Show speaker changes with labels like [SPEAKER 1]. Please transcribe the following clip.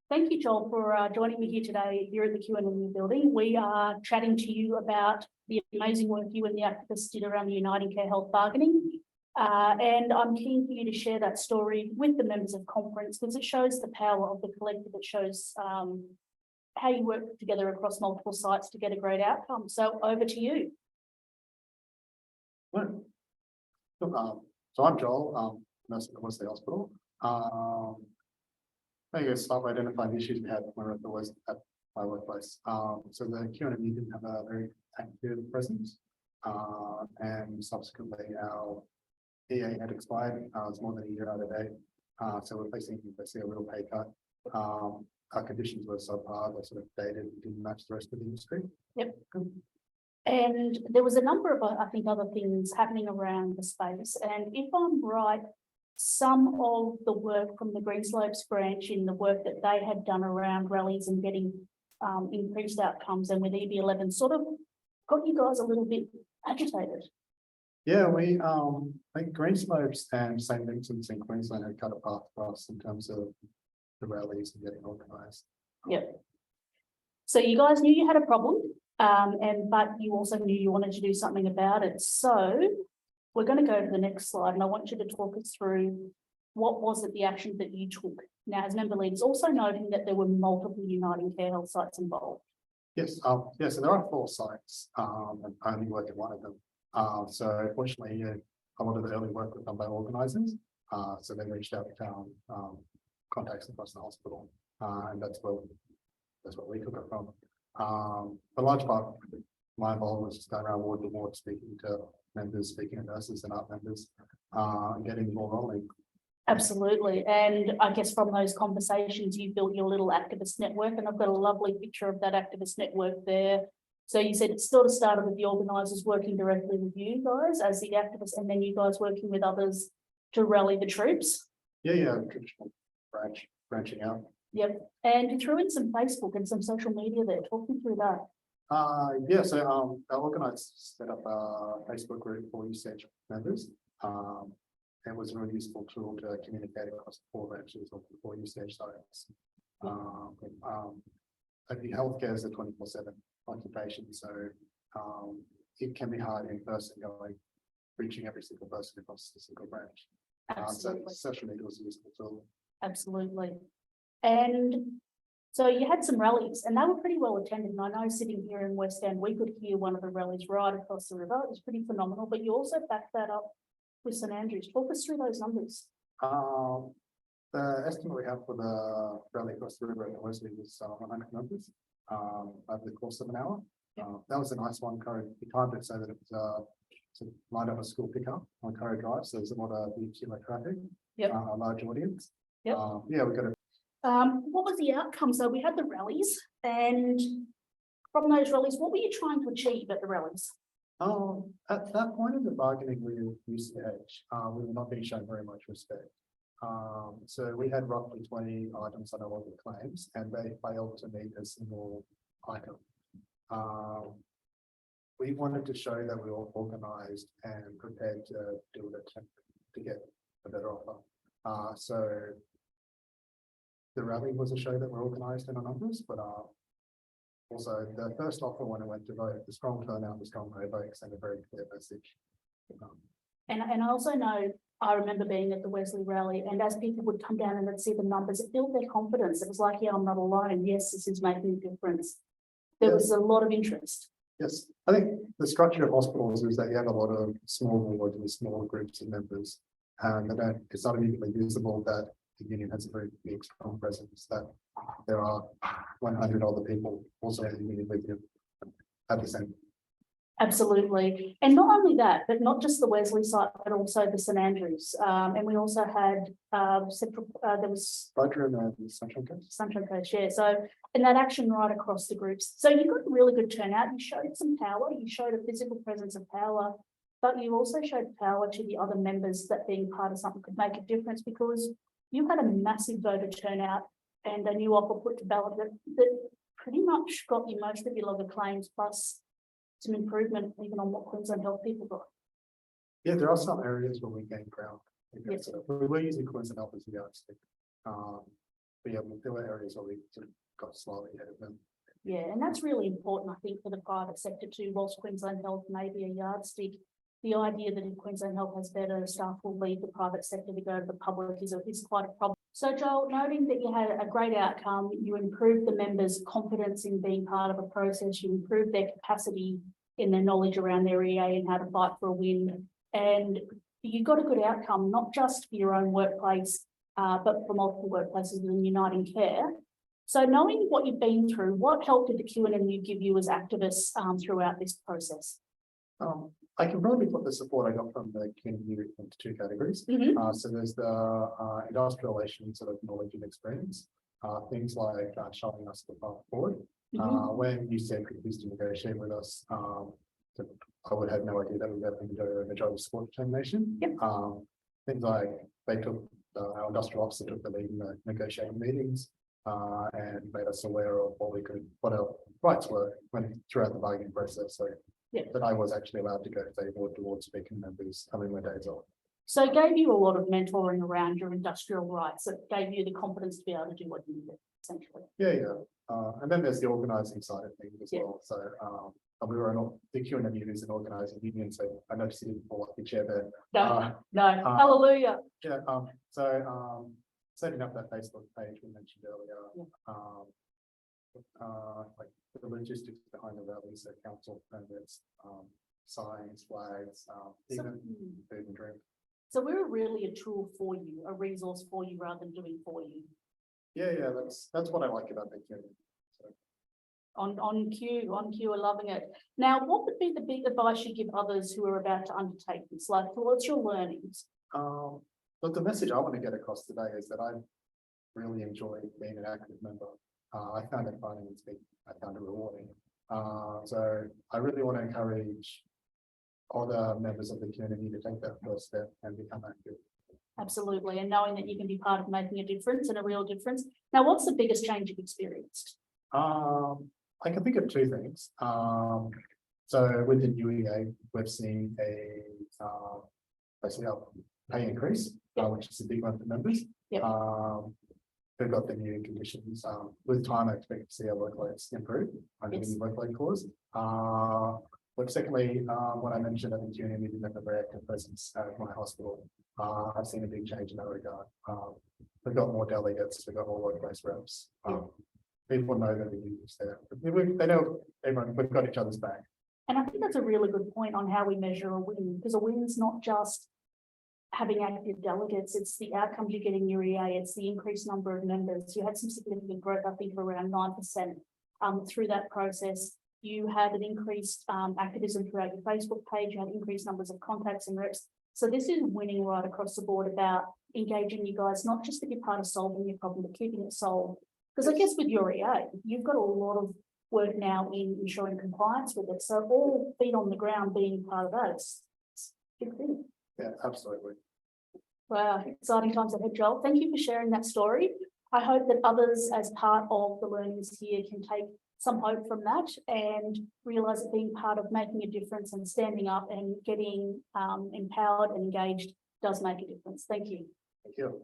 [SPEAKER 1] Thank you, Joel, for joining me here today here at the Q&A building. We are chatting to you about the amazing work you and the activists did around the Uniting Care Health bargaining. And I'm keen for you to share that story with the members of conference because it shows the power of the collective. It shows how you work together across multiple sites to get a great outcome. So over to you.
[SPEAKER 2] Well, so I'm Joel, nurse at the Wesley Hospital. I guess start by identifying the issues we had when we were at my workplace. So the Q&A didn't have a very active presence, and subsequently our EA had expired. It's more than a year out of date. So we're facing basically a real pay cut. Our conditions were subpar, they sort of dated and didn't match the rest of the industry.
[SPEAKER 1] Yep. And there was a number of, I think, other things happening around the space. And if I'm right, some of the work from the Greenslopes branch in the work that they had done around rallies and getting increased outcomes and with EB11 sort of got you guys a little bit agitated.
[SPEAKER 2] Yeah, we I think Greenslopes and St. Vincent's in Queensland had cut a path for us in terms of the rallies and getting organised.
[SPEAKER 1] Yep. So you guys knew you had a problem, but you also knew you wanted to do something about it. So we're going to go to the next slide, and I want you to talk us through what was it, the action that you took. Now, as member leaders, also noting that there were multiple Uniting Care Health sites involved.
[SPEAKER 2] Yes, yeah, so there are 4 sites, and I only work at one of them. So fortunately, a lot of the early work was done by organisers. So they reached out to contacts across the hospital, and that's where we took it from. A large part of my involvement was just going around ward to ward, speaking to members, speaking to nurses and art members, getting the ball rolling.
[SPEAKER 1] Absolutely. And I guess from those conversations, you built your little activist network, and I've got a lovely picture of that activist network there. So you said it sort of started with the organisers working directly with you guys as the activists, and then you guys working with others to rally the troops.
[SPEAKER 2] Yeah, traditional branching out.
[SPEAKER 1] Yep. And you threw in some Facebook and some social media there. Talk me through that.
[SPEAKER 2] Yeah, so our organisers set up a Facebook group for UCH members. It was a really useful tool to communicate across the 4 branches of the 4 UCH sites. I think healthcare is a 24/7 occupation, so it can be hard in person reaching every single person across the single branch. So social media was a useful tool.
[SPEAKER 1] Absolutely. And so you had some rallies and they were pretty well attended. And I know sitting here in West End, we could hear one of the rallies right across the river. It was pretty phenomenal, but you also backed that up with St. Andrews. Talk us through those numbers.
[SPEAKER 2] The estimate we have for the rally across the river at Wesley was 100 members over the course of an hour. That was a nice one. We timed it so that it was lined up a school pickup on Curry Drive, so there's a lot of vehicular traffic.
[SPEAKER 1] Yep.
[SPEAKER 2] A large audience.
[SPEAKER 1] Yep.
[SPEAKER 2] Yeah, we got a.
[SPEAKER 1] What was the outcome? So we had the rallies, and from those rallies, what were you trying to achieve at the rallies?
[SPEAKER 2] At that point in the bargaining with UCH, we were not being shown very much respect. So we had roughly 20 items on our claims, and they failed to meet a single item. We wanted to show that we were organised and prepared to do an attempt to get a better offer. So the rally was a show that we're organised in our numbers, but also the first offer when it went to vote, the strong turnout, the strong no vote sent a very clear message.
[SPEAKER 1] And I also know, I remember being at the Wesley rally, and as people would come down and they'd see the numbers, it built their confidence. It was like, yeah, I'm not alone. Yes, this is making a difference. There was a lot of interest.
[SPEAKER 2] Yes, I think the structure of hospitals is that you have a lot of small wards with smaller groups of members, and it's not immediately visible that the union has a very big, strong presence, that there are 100 other people also in the union with you at the same.
[SPEAKER 1] Absolutely. And not only that, but not just the Wesley site, but also the St. Andrews. And we also had there was
[SPEAKER 2] Budger and the Sunshine Coast.
[SPEAKER 1] Sunshine Coast, yeah. So, and that action right across the groups. So you got a really good turnout. You showed some power, you showed a physical presence of power, but you also showed power to the other members that being part of something could make a difference, because you had a massive voter turnout and a new offer put to ballot that pretty much got you most of your logger claims, plus some improvement even on what Queensland Health people got.
[SPEAKER 2] Yeah, there are some areas where we gain ground.
[SPEAKER 1] Yes.
[SPEAKER 2] So we're using Queensland Health as the yardstick. yeah, there were areas where we sort of got slightly ahead of them.
[SPEAKER 1] Yeah, and that's really important, I think, for the private sector too. Whilst Queensland Health may be a yardstick, the idea that if Queensland Health has better staff will leave the private sector to go to the public is quite a problem. So Joel, noting that you had a great outcome, you improved the members' confidence in being part of a process, you improved their capacity in their knowledge around their EA and how to fight for a win, and you got a good outcome, not just for your own workplace, but for multiple workplaces within Uniting Care. So knowing what you've been through, what help did the Q&U give you as activists throughout this process?
[SPEAKER 2] I can probably put the support I got from the community into two categories. So there's the industrial relations sort of knowledge and experience, things like showing us the path forward. When you said please to negotiate with us, I would have no idea that we were going to do a majority support determination. Things like they took our industrial officer took the lead in the negotiating meetings. And made us aware of what our rights were throughout the bargaining process. So that I was actually allowed to go to the board towards speaking members coming my days off.
[SPEAKER 1] So it gave you a lot of mentoring around your industrial rights. It gave you the confidence to be able to do what you did, essentially.
[SPEAKER 2] And then there's the organising side of things as well. So we were the Q&U is an organising union, so I noticed you didn't fall off your chair there.
[SPEAKER 1] Hallelujah.
[SPEAKER 2] Setting up that Facebook page we mentioned earlier, like the logistics behind the rally, so council permits, signs, flags, even food and drink.
[SPEAKER 1] So we're really a tool for you, a resource for you rather than doing for you.
[SPEAKER 2] That's what I like about the community. So.
[SPEAKER 1] On cue, are loving it. Now, what would be the big advice you give others who are about to undertake this? Like, what's your learnings?
[SPEAKER 2] But the message I want to get across today is that I really enjoy being an active member. I found it fun and I found it rewarding. So I really want to encourage other members of the community to take that first step and become active. Absolutely, and knowing that you can be part of making a difference and a real difference. Now, what's the biggest change you've experienced? I can think of two things. So with the new EA, we've seen basically a pay increase, which is a big one for members. We've got the new conditions. With time, I expect to see our workloads improve under the new workload clause. But secondly, what I mentioned at the Q&U meeting, that the very active presence at my hospital, I've seen a big change in that regard. We've got more delegates, we've got more workplace reps. People know that we use there. They know everyone, we've got each other's back. And I think that's a really good point on how we measure a win, because a win's not just having active delegates, it's the outcomes you get in your EA, it's the increased number of members. You had some significant growth, I think, of around 9% through that process. You had an increased activism throughout your Facebook page, you had increased numbers of contacts and reps. So this is winning right across the board about engaging you guys, not just that you're part of solving your problem, but keeping it solved. Because I guess with your EA, you've got a lot of work now in ensuring compliance with it. So all feet on the ground being part of that, it's a big thing. Yeah, absolutely. Wow, exciting times ahead, Joel. Thank you for sharing that story. I hope that others, as part of the learnings here, can take some hope from that and realise that being part of making a difference and standing up and getting empowered and engaged does make a difference. Thank you. Thank you.